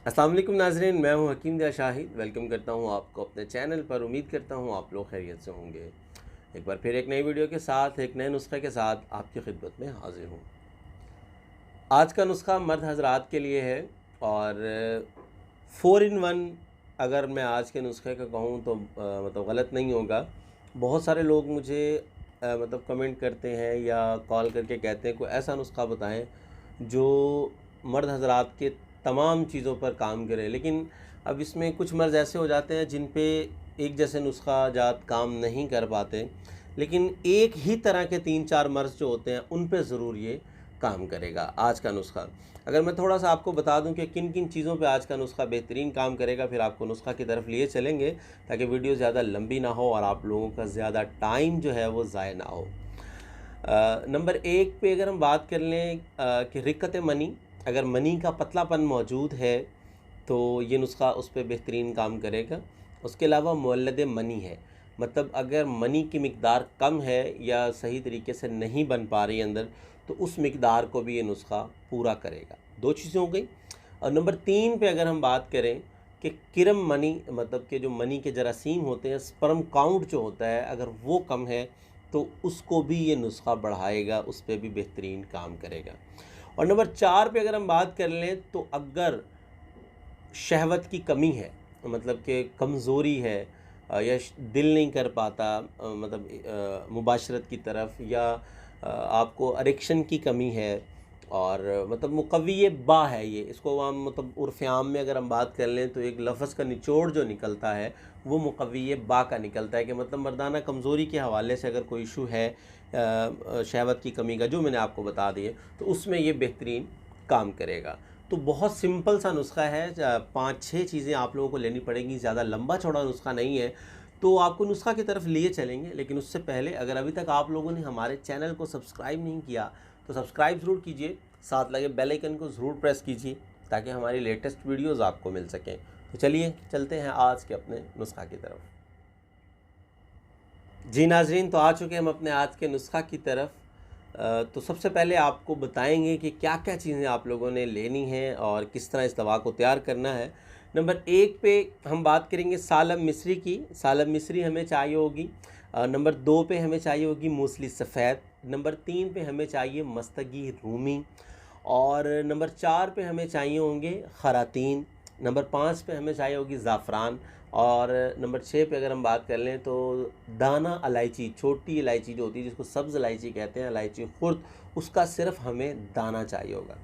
अस्सलाम वालेकुम नाज़रीन, मैं हूं हकीम दिया शाहिद। वेलकम करता हूं आपको अपने चैनल पर। उम्मीद करता हूं आप लोग खैरियत से होंगे। एक बार फिर एक नई वीडियो के साथ, एक नए नुस्खे के साथ आपकी खिदमत में हाजिर हूं। आज का नुस्खा मर्द हजरात के लिए है और 4 in 1 अगर मैं आज के नुस्खे का कहूँ तो मतलब गलत नहीं होगा। बहुत सारे लोग मुझे मतलब कमेंट करते हैं या कॉल करके कहते हैं कोई ऐसा नुस्खा बताएं जो मर्द हजरात के तमाम चीज़ों पर काम करे। लेकिन अब इसमें कुछ मर्द ऐसे हो जाते हैं जिन पे एक जैसे नुस्खा जात काम नहीं कर पाते, लेकिन एक ही तरह के 3-4 मर्द जो होते हैं उन पे ज़रूर ये काम करेगा आज का नुस्खा। अगर मैं थोड़ा सा आपको बता दूं कि किन किन चीज़ों पे आज का नुस्खा बेहतरीन काम करेगा, फिर आपको नुस्खा की तरफ लिए चलेंगे ताकि वीडियो ज़्यादा लंबी ना हो और आप लोगों का ज़्यादा टाइम जो है वो ज़ाय ना हो। नंबर 1 पे अगर हम बात कर लें कि रिक्कत मनी, अगर मनी का पतलापन मौजूद है तो ये नुस्खा उस पर बेहतरीन काम करेगा। उसके अलावा मुवल्लद मनी है, मतलब अगर मनी की मिकदार कम है या सही तरीके से नहीं बन पा रही अंदर, तो उस मिकदार को भी ये नुस्खा पूरा करेगा। 2 चीज़ें हो गई। और नंबर 3 पे अगर हम बात करें कि किरम मनी, मतलब कि जो मनी के जरासीम होते हैं, स्पर्म काउंट जो होता है अगर वो कम है तो उसको भी ये नुस्खा बढ़ाएगा, उस पर भी बेहतरीन काम करेगा। और नंबर 4 पे अगर हम बात कर लें तो अगर शहवत की कमी है, मतलब कि कमज़ोरी है या दिल नहीं कर पाता मतलब मुबाशरत की तरफ, या आपको अरेक्शन की कमी है और मतलब मुकव्वी बा है ये, इसको हम मतलब उर्फ़ आम में अगर हम बात कर लें तो एक लफ्ज़ का निचोड़ जो निकलता है वो मुकव्वी बा का निकलता है कि मतलब मर्दाना कमज़ोरी के हवाले से अगर कोई इशू है शहवत की कमी का, जो मैंने आपको बता दिए, तो उसमें ये बेहतरीन काम करेगा। तो बहुत सिंपल सा नुस्खा है, 5-6 चीज़ें आप लोगों को लेनी पड़ेंगी, ज़्यादा लंबा चौड़ा नुस्खा नहीं है। तो आपको नुस्खा की तरफ लिए चलेंगे, लेकिन उससे पहले अगर अभी तक आप लोगों ने हमारे चैनल को सब्सक्राइब नहीं किया तो सब्सक्राइब ज़रूर कीजिए, साथ लगे बेल आइकन को ज़रूर प्रेस कीजिए ताकि हमारी लेटेस्ट वीडियोज़ आपको मिल सकें। तो चलिए चलते हैं आज के अपने नुस्खा की तरफ। जी नाजरीन, तो आ चुके हम अपने आज के नुस्खा की तरफ। तो सबसे पहले आपको बताएंगे कि क्या क्या चीज़ें आप लोगों ने लेनी हैं और किस तरह इस दवा को तैयार करना है। नंबर 1 पे हम बात करेंगे सालम मिस्री की। सालम मिस्री हमें चाहिए होगी। नंबर 2 पे हमें चाहिए होगी मूसली सफ़ेद। नंबर 3 पे हमें चाहिए मस्तगी रूमी। और नंबर 4 पे हमें चाहिए होंगे खरातीन। नंबर 5 पे हमें चाहिए होगी ज़ाफ़रान। और नंबर 6 पे अगर हम बात कर लें तो दाना इलायची, छोटी इलायची जो होती है जिसको सब्ज़ इलायची कहते हैं, इलायची खुर्द, उसका सिर्फ हमें दाना चाहिए होगा।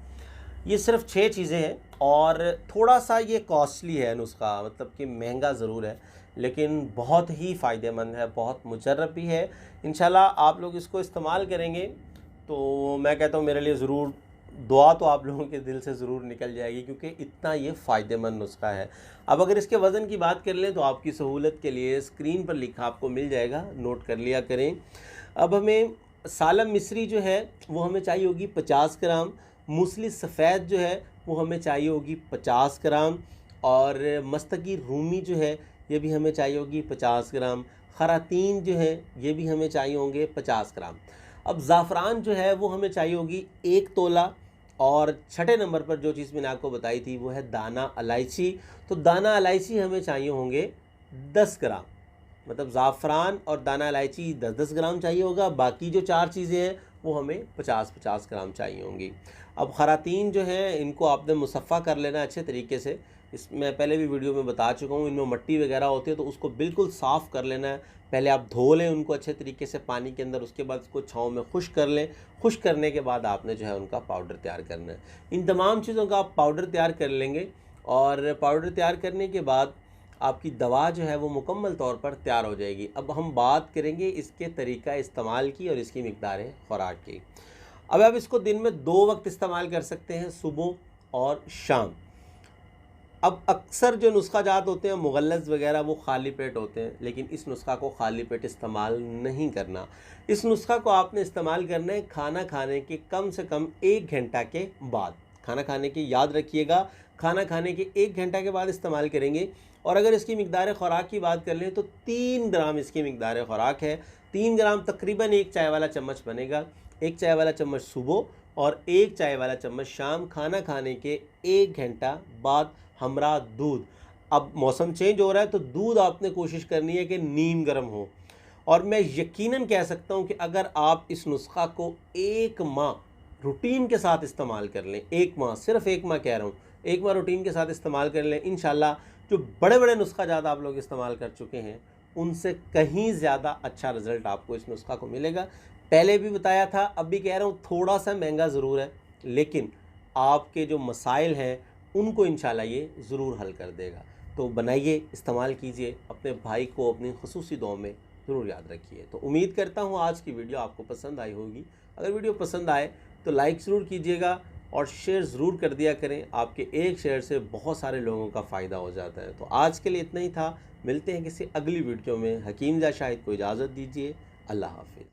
ये सिर्फ 6 चीज़ें हैं और थोड़ा सा ये कॉस्टली है नुस्खा, मतलब कि महंगा ज़रूर है लेकिन बहुत ही फ़ायदेमंद है, बहुत मुजर्रब भी है। इंशाल्लाह आप लोग इसको इस्तेमाल करेंगे तो मैं कहता हूँ मेरे लिए ज़रूर दुआ तो आप लोगों के दिल से ज़रूर निकल जाएगी, क्योंकि इतना ये फ़ायदेमंद नुस्खा है। अब अगर इसके वज़न की बात कर लें तो आपकी सहूलत के लिए स्क्रीन पर लिखा आपको मिल जाएगा, नोट कर लिया करें। अब हमें सालम मिस्री जो है वो हमें चाहिए होगी 50 ग्राम। मूसली सफ़ेद जो है वो हमें चाहिए होगी 50 ग्राम। और मस्तकी रूमी जो है ये भी हमें चाहिए होगी 50 ग्राम। खरातीन जो है ये भी हमें चाहिए होंगे 50 ग्राम। अब ज़ाफ़रान जो है वो हमें चाहिए होगी 1 तोला। और छठे नंबर पर जो चीज़ मैंने आपको बताई थी वो है दाना इलायची। तो दाना इलायची हमें चाहिए होंगे 10 ग्राम। मतलब ज़ाफ़रान और दाना इलायची 10-10 ग्राम चाहिए होगा, बाकी जो 4 चीज़ें हैं वो हमें 50-50 ग्राम चाहिए होंगी। अब खरातीन जो हैं इनको आपने मुसफ़्फ़ा कर लेना अच्छे तरीके से। इसमें पहले भी वीडियो में बता चुका हूँ, इनमें मट्टी वगैरह होती है तो उसको बिल्कुल साफ़ कर लेना है। पहले आप धो लें उनको अच्छे तरीके से पानी के अंदर, उसके बाद उसको छाँव में खुश्क कर लें। खुश्क करने के बाद आपने जो है उनका पाउडर तैयार करना है। इन तमाम चीज़ों का आप पाउडर तैयार कर लेंगे और पाउडर तैयार करने के बाद आपकी दवा जो है वो मुकम्मल तौर पर तैयार हो जाएगी। अब हम बात करेंगे इसके तरीका इस्तेमाल की और इसकी मिकदार ख़ुराक की। अब आप इसको दिन में 2 वक्त इस्तेमाल कर सकते हैं, सुबह और शाम। अब अक्सर जो नुस्खा जात होते हैं मुगल्लज़ वगैरह वो खाली पेट होते हैं, लेकिन इस नुस्खा को खाली पेट इस्तेमाल नहीं करना। इस नुस्खा को आपने इस्तेमाल करना है खाना खाने के कम से कम 1 घंटा के बाद। खाना खाने की याद रखिएगा, खाना खाने के 1 घंटा के बाद इस्तेमाल करेंगे। और अगर इसकी मिकदार ख़ुराक की बात कर लें तो 3 ग्राम इसकी मिकदार ख़ुराक है। 3 ग्राम तकरीबन 1 चाय वाला चम्मच बनेगा। 1 चाय वाला चम्मच सुबह और 1 चाय वाला चम्मच शाम खाना खाने के 1 घंटा बाद हमरा दूध। अब मौसम चेंज हो रहा है तो दूध आपने कोशिश करनी है कि नीम गर्म हो। और मैं यकीनन कह सकता हूँ कि अगर आप इस नुस्खा को 1 माह रूटीन के साथ इस्तेमाल कर लें, 1 माह, सिर्फ 1 माह कह रहा हूँ, 1 माह रूटीन के साथ इस्तेमाल कर लें, इंशाल्लाह जो बड़े बड़े नुस्खा ज़्यादा आप लोग इस्तेमाल कर चुके हैं उनसे कहीं ज़्यादा अच्छा रिजल्ट आपको इस नुस्खा को मिलेगा। पहले भी बताया था, अब भी कह रहा हूँ, थोड़ा सा महंगा ज़रूर है, लेकिन आपके जो मसाइल हैं उनको इंशाल्लाह ये ज़रूर हल कर देगा। तो बनाइए, इस्तेमाल कीजिए, अपने भाई को अपनी खुसूसी दुआ में ज़रूर याद रखिए। तो उम्मीद करता हूँ आज की वीडियो आपको पसंद आई होगी। अगर वीडियो पसंद आए तो लाइक ज़रूर कीजिएगा और शेयर ज़रूर कर दिया करें। आपके एक शेयर से बहुत सारे लोगों का फ़ायदा हो जाता है। तो आज के लिए इतना ही था। मिलते हैं किसी अगली वीडियो में। हकीम जा शाहिद को इजाज़त दीजिए। अल्लाह हाफिज़।